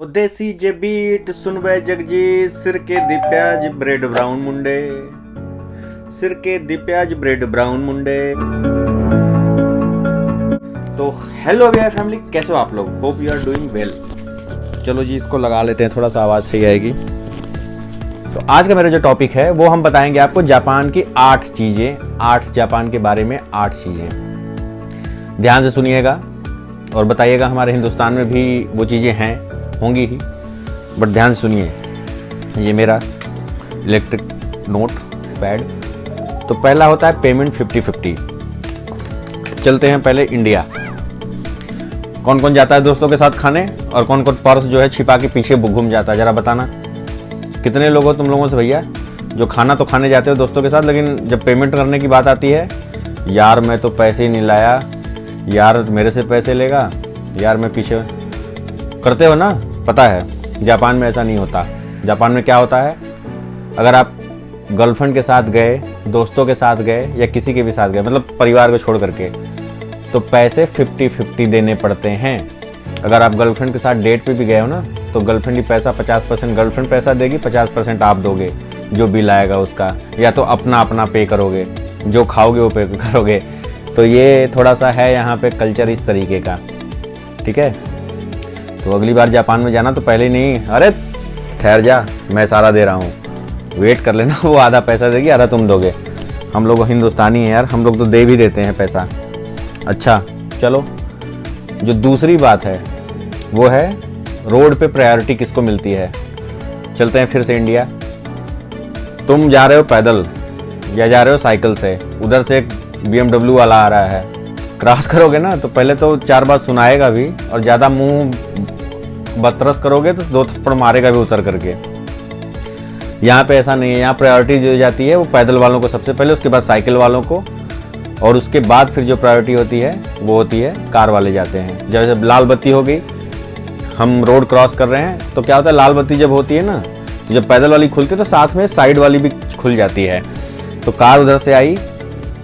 ਉਹ ਦੇਸੀ ਜੇ ਬੀਟ ਸੁਣਵੇ ਜਗਜੀਤ ਸਿਰਕੇ ਦੀ ਪਿਆਜ ब्रेड ब्राउन मुंडे सिरके दी प्याज ब्रेड ब्राउन मुंडे। तो हेलो भैया फैमिली, कैसे हो आप लोग? Hope you are doing well. चलो जी, इसको लगा लेते हैं, थोड़ा सा आवाज़ सही आएगी। तो आज का मेरा जो टॉपिक है वो हम बताएंगे आपको जापान की 8 चीज़ें, 8 जापान के बारे में 8 चीज़ें। ध्यान से सुनिएगा और बताइएगा। हमारे हिंदुस्तान में भी वो चीज़ें हैं, होंगी ही, बट ध्यान से सुनिए। ये मेरा इलेक्ट्रिक नोट पैड। तो पहला होता है पेमेंट 50-50। चलते हैं पहले इंडिया। कौन कौन जाता है दोस्तों के साथ खाने और कौन कौन पर्स जो है छिपा के पीछे घूम जाता है, जरा बताना। कितने लोग हो तुम लोगों से भैया जो खाना तो खाने जाते हो दोस्तों के साथ, लेकिन जब पेमेंट करने की बात आती है, यार मैं तो पैसे ही नहीं लाया, यार मेरे से पैसे लेगा, यार मैं पीछे। करते हो ना? पता है जापान में ऐसा नहीं होता। जापान में क्या होता है, अगर आप गर्लफ्रेंड के साथ गए, दोस्तों के साथ गए या किसी के भी साथ गए, मतलब परिवार को छोड़ करके, तो पैसे 50-50 देने पड़ते हैं। अगर आप गर्लफ्रेंड के साथ डेट पे भी गए हो ना, तो गर्लफ्रेंड की पैसा 50% गर्लफ्रेंड पैसा देगी, 50% आप दोगे, जो बिल आएगा उसका, या तो अपना अपना पे करोगे, जो खाओगे वो पे करोगे। तो ये थोड़ा सा है यहाँ पे कल्चर इस तरीके का, ठीक है। तो अगली बार जापान में जाना तो पहले ही नहीं, अरे ठहर जा मैं सारा दे रहा हूँ, वेट कर लेना, वो आधा पैसा देगी, आधा तुम दोगे। हम लोग हिंदुस्तानी हैं यार, हम लोग तो दे भी देते हैं पैसा। अच्छा चलो, जो दूसरी बात है वो है रोड पे प्रायोरिटी किसको मिलती है। चलते हैं फिर से इंडिया। तुम जा रहे हो पैदल या जा रहे हो साइकिल से, उधर से एक BMW वाला आ रहा है, क्रॉस करोगे ना तो पहले तो 4 बार सुनाएगा भी, और ज़्यादा मुंह बदतरस करोगे तो 2 थप्पड़ मारेगा भी उतर करके। यहाँ पे ऐसा नहीं है। यहाँ प्रायोरिटी जो जाती है वो पैदल वालों को सबसे पहले, उसके बाद साइकिल वालों को, और उसके बाद फिर जो प्रायोरिटी होती है वो होती है कार वाले जाते हैं। जैसे लाल बत्ती हो गई, हम रोड क्रॉस कर रहे हैं, तो क्या होता है, लाल बत्ती जब होती है ना, तो जब पैदल वाली खुलती है तो साथ में साइड वाली भी खुल जाती है। तो कार उधर से आई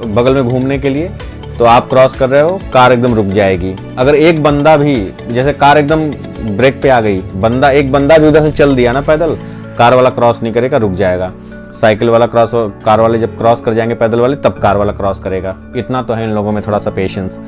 बगल में घूमने के लिए, तो आप क्रॉस कर रहे हो, कार एकदम रुक जाएगी। अगर एक बंदा भी, जैसे कार एकदम ब्रेक पे आ गई, एक बंदा भी उधर से चल दिया ना पैदल, कार वाला क्रॉस नहीं करेगा, रुक जाएगा। साइकिल वाला क्रॉस, कार वाले जब क्रॉस कर जाएंगे पैदल वाले, तब कार वाला क्रॉस करेगा। इतना तो है इन लोगों में थोड़ा सा पेशेंस।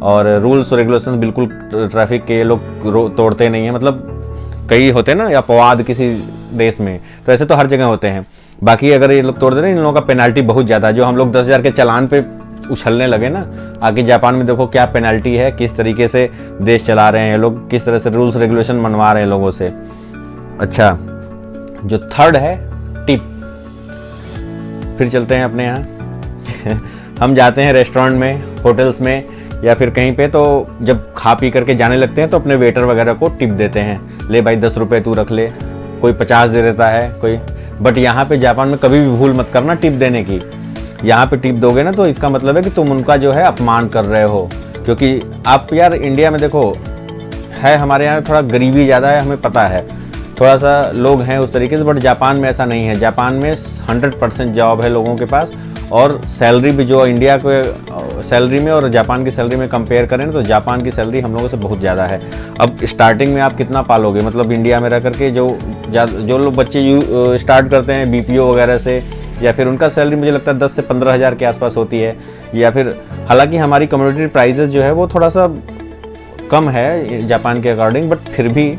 और रूल्स और रेगुलेशन बिल्कुल ट्रैफिक के ये लोग तोड़ते नहीं है। मतलब कई होते हैं ना अपवाद किसी देश में, तो ऐसे तो हर जगह होते हैं। बाकी अगर ये लोग तोड़ दे रहे हैं, इन लोगों का पेनल्टी बहुत ज़्यादा है। जो हम लोग 10,000 के चालान पे उछलने लगे ना, आगे जापान में देखो क्या पेनल्टी है, किस तरीके से देश चला रहे हैं ये लोग, किस तरह से रूल्स रेगुलेशन मनवा रहे हैं लोगों से। अच्छा, जो थर्ड है टिप। फिर चलते हैं अपने यहाँ हम जाते हैं रेस्टोरेंट में, होटल्स में या फिर कहीं पे, तो जब खा पी करके जाने लगते हैं तो अपने वेटर वगैरह को टिप देते हैं। ले भाई 10 रुपये तू रख ले, कोई 50 दे देता है कोई। बट यहाँ पे जापान में कभी भी भूल मत करना टिप देने की। यहाँ पे टिप दोगे ना तो इसका मतलब है कि तुम उनका जो है अपमान कर रहे हो। क्योंकि आप यार इंडिया में देखो है, हमारे यहाँ थोड़ा गरीबी ज़्यादा है, हमें पता है, थोड़ा सा लोग हैं उस तरीके से, बट जापान में ऐसा नहीं है। जापान में 100% जॉब है लोगों के पास, और सैलरी भी जो इंडिया के सैलरी में और जापान की सैलरी में कंपेयर करें ना, तो जापान की सैलरी हम लोगों से बहुत ज़्यादा है। अब स्टार्टिंग में आप कितना पालोगे, मतलब इंडिया में रह करके जो लोग बच्चे स्टार्ट करते हैं BPO वगैरह से, या फिर उनका सैलरी मुझे लगता है 10 से 15 हज़ार के आसपास होती है। या फिर हालांकि हमारी कम्युनिटी प्राइजेस जो है वो थोड़ा सा कम है जापान के अकॉर्डिंग, बट फिर भी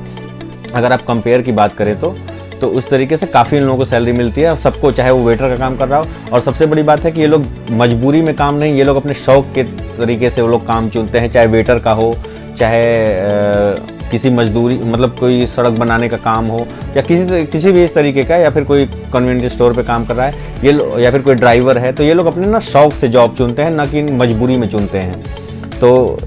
अगर आप कंपेयर की बात करें तो उस तरीके से काफ़ी इन लोगों को सैलरी मिलती है, और सबको, चाहे वो वेटर का काम कर रहा हो। और सबसे बड़ी बात है कि ये लोग मजबूरी में काम नहीं, ये लोग अपने शौक के तरीके से वो लोग काम चुनते हैं, चाहे वेटर का हो, चाहे किसी मजदूरी, मतलब कोई सड़क बनाने का काम हो, या किसी भी इस तरीके का, या फिर कोई कन्वीनियंस स्टोर पे काम कर रहा है ये, या फिर कोई ड्राइवर है, तो ये लोग अपने ना शौक से जॉब चुनते हैं, ना कि मजबूरी में चुनते हैं। तो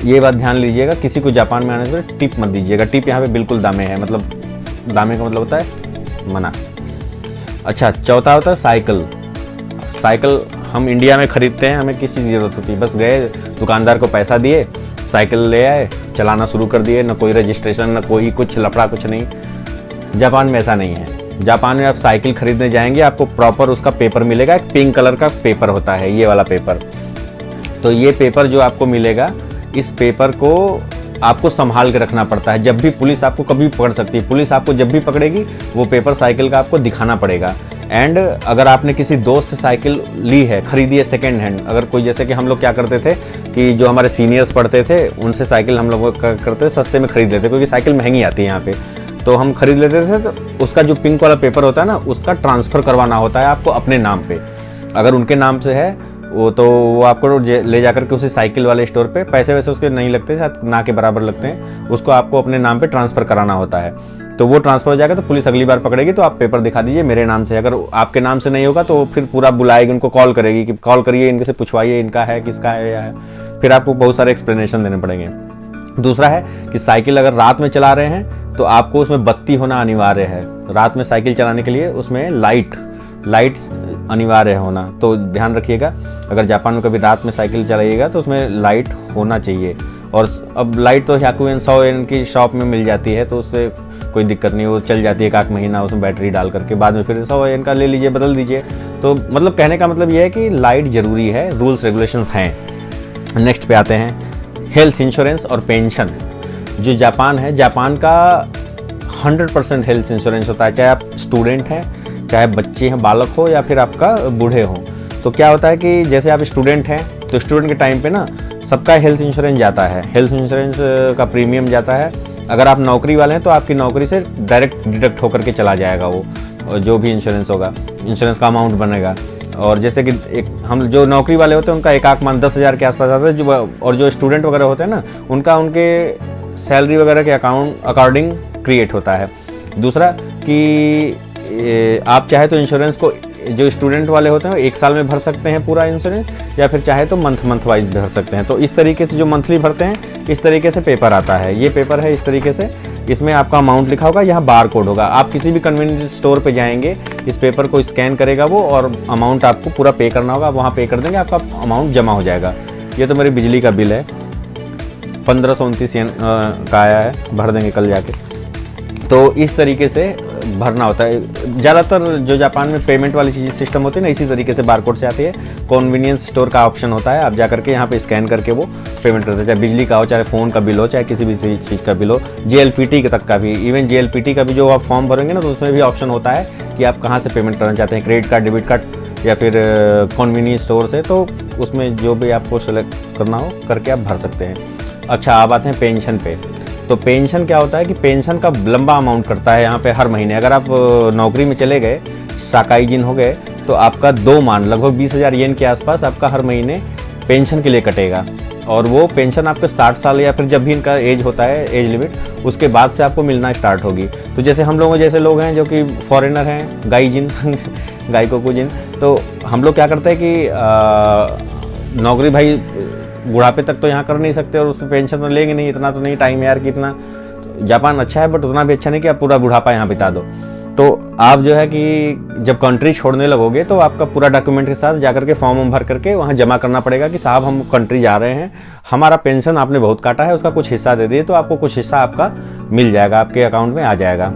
ये बात ध्यान लीजिएगा, किसी को जापान में आने से टिप मत दीजिएगा। टिप यहाँ पे बिल्कुल दामे है, मतलब दामे का मतलब होता है मना। अच्छा, चौथा होता है साइकिल। साइकिल हम इंडिया में खरीदते हैं, हमें किस चीज़ की ज़रूरत होती है, बस गए दुकानदार को पैसा दिए, साइकिल ले आए, चलाना शुरू कर दिए, ना कोई रजिस्ट्रेशन, ना कोई कुछ लफड़ा, कुछ नहीं। जापान में ऐसा नहीं है। जापान में आप साइकिल खरीदने जाएंगे, आपको प्रॉपर उसका पेपर मिलेगा, एक पिंक कलर का पेपर होता है, ये वाला पेपर। तो ये पेपर जो आपको मिलेगा, इस पेपर को आपको संभाल के रखना पड़ता है। जब भी पुलिस आपको कभी भी पकड़ सकती है, पुलिस आपको जब भी पकड़ेगी वो पेपर साइकिल का आपको दिखाना पड़ेगा। एंड अगर आपने किसी दोस्त से साइकिल ली है, खरीदी है सेकेंड हैंड, अगर कोई, जैसे कि हम लोग क्या करते थे कि जो हमारे सीनियर्स पढ़ते थे उनसे साइकिल हम लोग करते सस्ते में खरीद लेते, क्योंकि साइकिल महंगी आती है यहाँ पे, तो हम खरीद लेते थे। तो उसका जो पिंक वाला पेपर होता है ना, उसका ट्रांसफ़र करवाना होता है आपको अपने नाम पे। अगर उनके नाम से है वो, तो वो आपको ले जाकर के उसी साइकिल वाले स्टोर पे, पैसे वैसे उसके नहीं लगते, शायद ना के बराबर लगते हैं, उसको आपको अपने नाम पे ट्रांसफ़र कराना होता है। तो वो ट्रांसफ़र हो जाएगा तो पुलिस अगली बार पकड़ेगी तो आप पेपर दिखा दीजिए मेरे नाम से। अगर आपके नाम से नहीं होगा तो फिर पूरा बुलाएगी, उनको कॉल करेगी कि कॉल करिए, इनके से पूछवाइए इनका है, किसका है या है, फिर आपको बहुत सारे एक्सप्लेनेशन देने पड़ेंगे। दूसरा है कि साइकिल अगर रात में चला रहे हैं तो आपको उसमें बत्ती होना अनिवार्य है। रात में साइकिल चलाने के लिए उसमें लाइट अनिवार्य होना, तो ध्यान रखिएगा। अगर जापान में कभी रात में साइकिल चलाइएगा तो उसमें लाइट होना चाहिए। और अब लाइट तो 100 येन की शॉप में मिल जाती है, तो उससे कोई दिक्कत नहीं, वो चल जाती है एक महीना उसमें बैटरी डाल करके, बाद में फिर 100 येन का ले लीजिए, बदल दीजिए। तो मतलब कहने का मतलब ये है कि लाइट ज़रूरी है, रूल्स रेगुलेशंस हैं। नेक्स्ट पे आते हैं हेल्थ इंश्योरेंस और पेंशन। जो जापान है, जापान का 100% हेल्थ इंश्योरेंस होता है, चाहे आप स्टूडेंट हैं, चाहे बच्चे हैं, बालक हो, या फिर आपका बूढ़े हो। तो क्या होता है कि जैसे आप स्टूडेंट हैं तो स्टूडेंट के टाइम पे ना सबका हेल्थ इंश्योरेंस जाता है, हेल्थ इंश्योरेंस का प्रीमियम जाता है। अगर आप नौकरी वाले हैं तो आपकी नौकरी से डायरेक्ट डिडक्ट होकर के चला जाएगा वो जो भी इंश्योरेंस होगा, इंश्योरेंस का अमाउंट बनेगा। और जैसे कि हम जो नौकरी वाले होते हैं उनका एक मान 10,000 के आसपास आता है, और जो स्टूडेंट वगैरह होते हैं ना उनके सैलरी वगैरह के अकॉर्डिंग क्रिएट होता है। दूसरा कि आप चाहे तो इंश्योरेंस को, जो स्टूडेंट वाले होते हैं 1 साल में भर सकते हैं पूरा इंश्योरेंस, या फिर चाहे तो मंथ वाइज भर सकते हैं। तो इस तरीके से जो मंथली भरते हैं, इस तरीके से पेपर आता है। ये पेपर है इस तरीके से, इसमें आपका अमाउंट लिखा होगा, यहाँ बार कोड होगा। आप किसी भी कन्वीनियंस स्टोर पे जाएंगे, इस पेपर को स्कैन करेगा वो, और अमाउंट आपको पूरा पे करना होगा, आप वहाँ पे कर देंगे, आपका अमाउंट जमा हो जाएगा। ये तो मेरी बिजली का बिल है, 1529 येन का आया है, भर देंगे कल जाके। तो इस तरीके से भरना होता है। ज़्यादातर जो जापान में पेमेंट वाली चीज़ सिस्टम होती है ना, इसी तरीके से बारकोड से आती है। कन्वीनियंस स्टोर का ऑप्शन होता है, आप जा करके यहाँ पे स्कैन करके वो पेमेंट करते हैं, चाहे बिजली का हो, चाहे फ़ोन का बिल हो, चाहे किसी भी चीज़ का बिल हो, JLPT तक का भी। इवन JLPT का भी जो आप फॉर्म भरेंगे ना, तो उसमें भी ऑप्शन होता है कि आप कहाँ से पेमेंट करना चाहते हैं, क्रेडिट कार्ड, डेबिट कार्ड, या फिर कन्वीनियंस स्टोर से। तो उसमें जो भी आपको सेलेक्ट करना हो करके आप भर सकते हैं। अच्छा, अब आते हैं पेंशन पे। तो पेंशन क्या होता है कि पेंशन का लंबा अमाउंट करता है यहाँ पे हर महीने। अगर आप नौकरी में चले गए, साकाईजिन हो गए, तो आपका 2 मान लगभग 20,000 येन के आसपास आपका हर महीने पेंशन के लिए कटेगा। और वो पेंशन आपके 60 साल या फिर जब भी इनका एज होता है, एज लिमिट, उसके बाद से आपको मिलना स्टार्ट होगी। तो जैसे हम लोगों जैसे लोग हैं जो कि फॉरेनर हैं, गाईजिन गाइकोकुजिन, तो हम लोग क्या करते हैं कि नौकरी भाई बुढ़ापे तक तो यहाँ कर नहीं सकते, और उस पर पेंशन तो लेंगे नहीं, इतना तो नहीं टाइम है यार कि इतना। जापान अच्छा है बट उतना भी अच्छा नहीं कि आप पूरा बुढ़ापा यहाँ बिता दो। तो आप जो है कि जब कंट्री छोड़ने लगोगे तो आपका पूरा डॉक्यूमेंट के साथ जाकर के फॉर्म भर करके वहाँ जमा करना पड़ेगा कि साहब हम कंट्री जा रहे हैं, हमारा पेंशन आपने बहुत काटा है, उसका कुछ हिस्सा दे दिए, तो आपको कुछ हिस्सा आपका मिल जाएगा, आपके अकाउंट में आ जाएगा।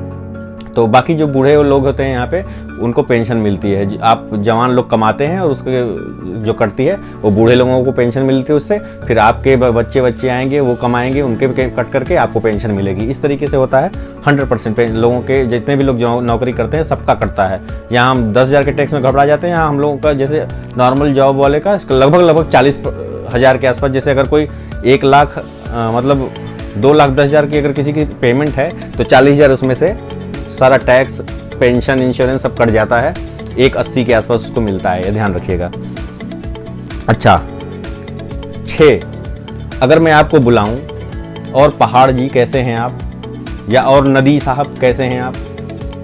तो बाकी जो बूढ़े लोग होते हैं यहाँ पे, उनको पेंशन मिलती है। आप जवान लोग कमाते हैं और उसके जो कटती है वो बूढ़े लोगों को पेंशन मिलती है उससे। फिर आपके बच्चे आएंगे, वो कमाएंगे, उनके कट करके आपको पेंशन मिलेगी। इस तरीके से होता है। 100% लोगों के, जितने भी लोग जो नौकरी करते हैं सबका कटता है। यहाँ हम 10,000 के टैक्स में घबरा जाते हैं, यहाँ हम लोगों का जैसे नॉर्मल जॉब वाले का लगभग 40,000 के आसपास। जैसे अगर कोई 1 लाख मतलब 2,10,000 की अगर किसी की पेमेंट है तो 40,000 उसमें से सारा टैक्स, पेंशन, इंश्योरेंस सब कट जाता है। 1,80 के आसपास उसको मिलता है, ये ध्यान रखिएगा। अच्छा, 6, अगर मैं आपको बुलाऊं और पहाड़ जी कैसे हैं आप, या और नदी साहब कैसे हैं आप,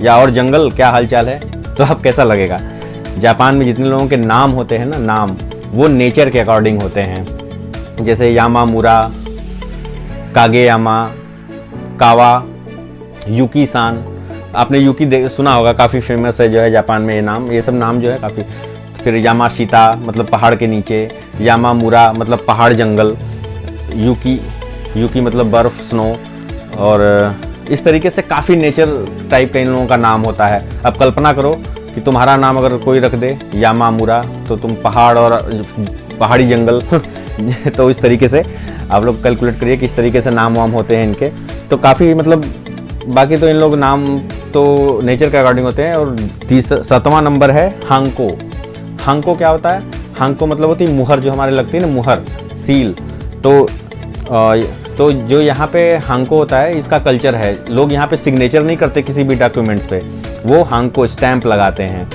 या और जंगल क्या हालचाल है, तो आप कैसा लगेगा। जापान में जितने लोगों के नाम होते हैं ना, नाम वो नेचर के अकॉर्डिंग होते हैं। जैसे यामामुरा, कागेयामा, कावा, युकी सान। आपने युकी सुना होगा, काफ़ी फेमस है जो है जापान में ये नाम। ये सब नाम जो है काफ़ी। फिर यामाशिता मतलब पहाड़ के नीचे, यामामुरा मतलब पहाड़ जंगल, युकी मतलब बर्फ़, स्नो। और इस तरीके से काफ़ी नेचर टाइप का इन लोगों का नाम होता है। अब कल्पना करो कि तुम्हारा नाम अगर कोई रख दे यामामुरा, तो तुम पहाड़ और पहाड़ी जंगल तो इस तरीके से आप लोग कैलकुलेट करिए किस तरीके से नाम वाम होते हैं इनके। तो काफ़ी मतलब बाकी तो इन लोग नाम तो नेचर के अकॉर्डिंग होते हैं। और 7वां नंबर है हांको। हांको क्या होता है? हांको मतलब होती है मुहर, जो हमारे लगती है ना मुहर, सील। तो जो यहाँ पे हांको होता है, इसका कल्चर है, लोग यहाँ पे सिग्नेचर नहीं करते किसी भी डॉक्यूमेंट्स पे, वो हांको स्टैंप लगाते हैं।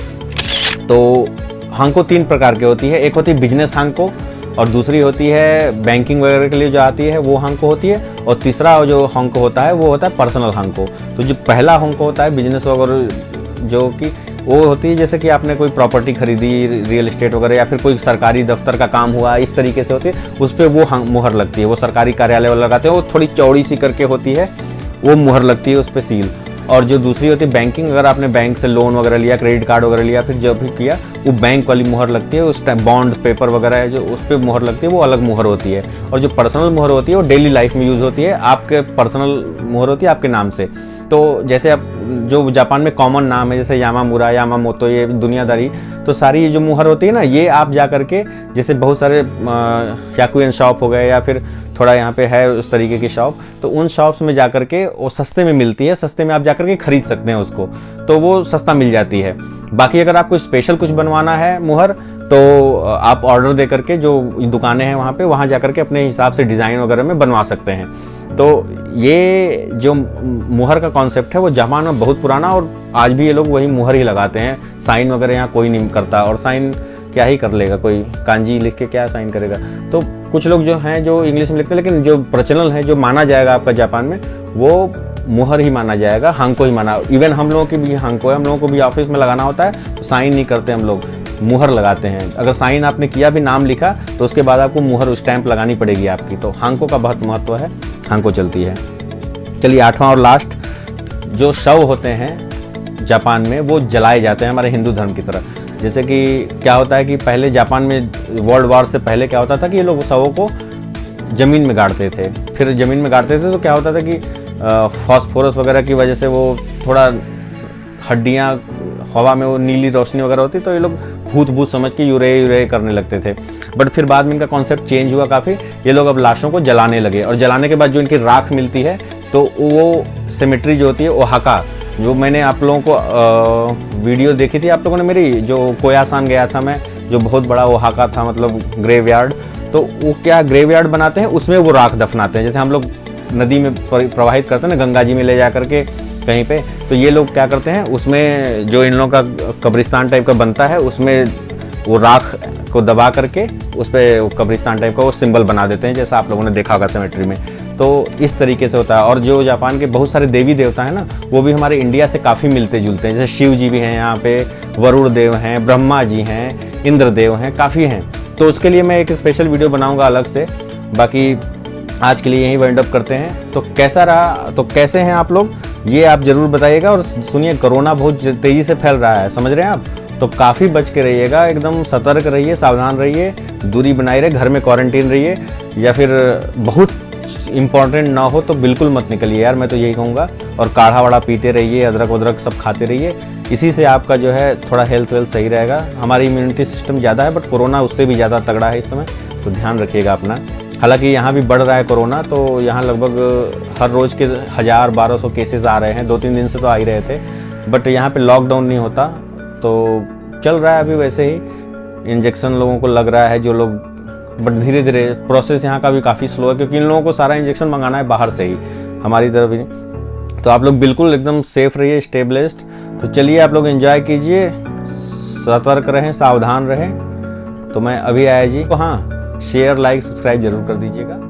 तो हांको 3 प्रकार की होती है, एक होती है बिजनेस हांको, और दूसरी होती है बैंकिंग वगैरह के लिए जो आती है वो हांको होती है, और तीसरा जो हांको होता है वो होता है पर्सनल हांको। तो जो पहला हांको होता है बिजनेस वगैरह, जो कि वो होती है जैसे कि आपने कोई प्रॉपर्टी खरीदी, रियल एस्टेट वगैरह, या फिर कोई सरकारी दफ्तर का काम हुआ, इस तरीके से होती है, उस पर वो मुहर लगती है। वो सरकारी कार्यालय वाले लगाते हैं, वो थोड़ी चौड़ी सी करके होती है, वो मुहर लगती है उस पर सील। और जो दूसरी होती है बैंकिंग, अगर आपने बैंक से लोन वगैरह लिया, क्रेडिट कार्ड वगैरह लिया, फिर जब भी किया, वो बैंक वाली मुहर लगती है। उस टाइम बॉन्ड पेपर वगैरह है जो उस पर मुहर लगती है, वो अलग मुहर होती है। और जो पर्सनल मुहर होती है वो डेली लाइफ में यूज़ होती है, आपके पर्सनल मुहर होती है आपके नाम से। तो जैसे अब जो जापान में कॉमन नाम है, जैसे यामामुरा, यामामोतो, ये दुनियादारी, तो सारी ये जो मुहर होती है ना, ये आप जा करके, जैसे बहुत सारे याकुएन शॉप हो गए, या फिर थोड़ा यहाँ पे है उस तरीके की शॉप, तो उन शॉप्स में जा करके वो सस्ते में मिलती है, सस्ते में आप जा करके खरीद सकते हैं उसको, तो वो सस्ता मिल जाती है। बाकी अगर आपको स्पेशल कुछ बनवाना है मुहर, तो आप ऑर्डर दे करके, जो दुकानें हैं वहाँ पे, वहाँ जा करके अपने हिसाब से डिज़ाइन वगैरह में बनवा सकते हैं। तो ये जो मुहर का कॉन्सेप्ट है वो जापान में बहुत पुराना, और आज भी ये लोग वही मुहर ही लगाते हैं। साइन वगैरह यहाँ कोई नहीं करता, और साइन क्या ही कर लेगा, कोई कांजी लिख के क्या साइन करेगा। तो कुछ लोग जो हैं जो इंग्लिश में लिखते हैं, लेकिन जो प्रचलन है, जो माना जाएगा आपका जापान में, वो मुहर ही माना जाएगा, हांको ही माना। इवन हम लोगों की भी हांको है, हम लोगों को भी ऑफिस में लगाना होता है, तो साइन नहीं करते हम लोग, मुहर लगाते हैं। अगर साइन आपने किया भी, नाम लिखा, तो उसके बाद आपको मुहर स्टैंप लगानी पड़ेगी आपकी। तो हांको का बहुत महत्व है, हांको चलती है। चलिए 8वां और लास्ट, जो शव होते हैं जापान में, वो जलाए जाते हैं हमारे हिंदू धर्म की तरह। जैसे कि क्या होता है कि पहले जापान में वर्ल्ड वॉर से पहले क्या होता था कि ये लोग शवों को ज़मीन में गाड़ते थे। फिर ज़मीन में गाड़ते थे तो क्या होता था कि फास्फोरस वगैरह की वजह से वो थोड़ा हड्डियाँ हवा में वो नीली रोशनी वगैरह होती, तो ये लोग भूत भूत समझ के यूरे करने लगते थे। बट फिर बाद में इनका कॉन्सेप्ट चेंज हुआ काफ़ी, ये लोग अब लाशों को जलाने लगे, और जलाने के बाद जो इनकी राख मिलती है, तो वो सेमेट्री जो होती है ओहाका, जो मैंने आप लोगों को वीडियो देखी थी आप लोगों ने मेरी, जो कोयासान गया था मैं, जो बहुत बड़ा ओहाका था, मतलब ग्रेवयार्ड, तो वो क्या ग्रेवयार्ड बनाते हैं, उसमें वो राख दफनाते हैं। जैसे हम लोग नदी में प्रवाहित करते हैं ना, गंगा जी में ले जा करके कहीं पे, तो ये लोग क्या करते हैं, उसमें जो इन लोगों का कब्रिस्तान टाइप का बनता है, उसमें वो राख को दबा करके उस पर कब्रिस्तान टाइप का वो सिंबल बना देते हैं, जैसा आप लोगों ने देखा होगा सेमेट्री में। तो इस तरीके से होता है। और जो जापान के बहुत सारे देवी देवता हैं ना, वो भी हमारे इंडिया से काफ़ी मिलते जुलते हैं। जैसे शिव जी भी हैं यहाँ पे, वरुण देव हैं, ब्रह्मा जी हैं, इंद्र देव हैं, काफ़ी हैं। तो उसके लिए मैं एक स्पेशल वीडियो बनाऊँगा अलग से। बाकी आज के लिए यहीं वाइंड अप करते हैं। तो कैसा रहा, तो कैसे हैं आप लोग, ये आप ज़रूर बताइएगा। और सुनिए, कोरोना बहुत तेज़ी से फैल रहा है, समझ रहे हैं आप, तो काफ़ी बच के रहिएगा, एकदम सतर्क रहिए, सावधान रहिए, दूरी बनाए रहिए, घर में क्वारंटीन रहिए, या फिर बहुत इम्पॉर्टेंट ना हो तो बिल्कुल मत निकलिए यार, मैं तो यही कहूँगा। और काढ़ा वाढ़ा पीते रहिए, अदरक वदरक सब खाते रहिए, इसी से आपका जो है थोड़ा हेल्थ वेल्थ सही रहेगा। हमारी इम्यूनिटी सिस्टम ज़्यादा है, बट कोरोना उससे भी ज़्यादा तगड़ा है इस समय, तो ध्यान रखिएगा अपना। हालांकि यहाँ भी बढ़ रहा है कोरोना, तो यहाँ लगभग हर रोज़ के 1000-1200 केसेस आ रहे हैं, 2-3 दिन से तो आ ही रहे थे। बट यहाँ पे लॉकडाउन नहीं होता, तो चल रहा है अभी वैसे ही। इंजेक्शन लोगों को लग रहा है, जो लोग, बट धीरे धीरे प्रोसेस यहाँ का भी काफ़ी स्लो है, क्योंकि इन लोगों को सारा इंजेक्शन मंगाना है बाहर से ही, हमारी तरफ ही। तो आप लोग बिल्कुल एकदम सेफ रहिए, स्टे ब्लेस्ड। तो चलिए आप लोग एंजॉय कीजिए, सतर्क रहें, सावधान रहें। तो मैं अभी आया जी, तो हाँ, शेयर लाइक सब्सक्राइब जरूर कर दीजिएगा।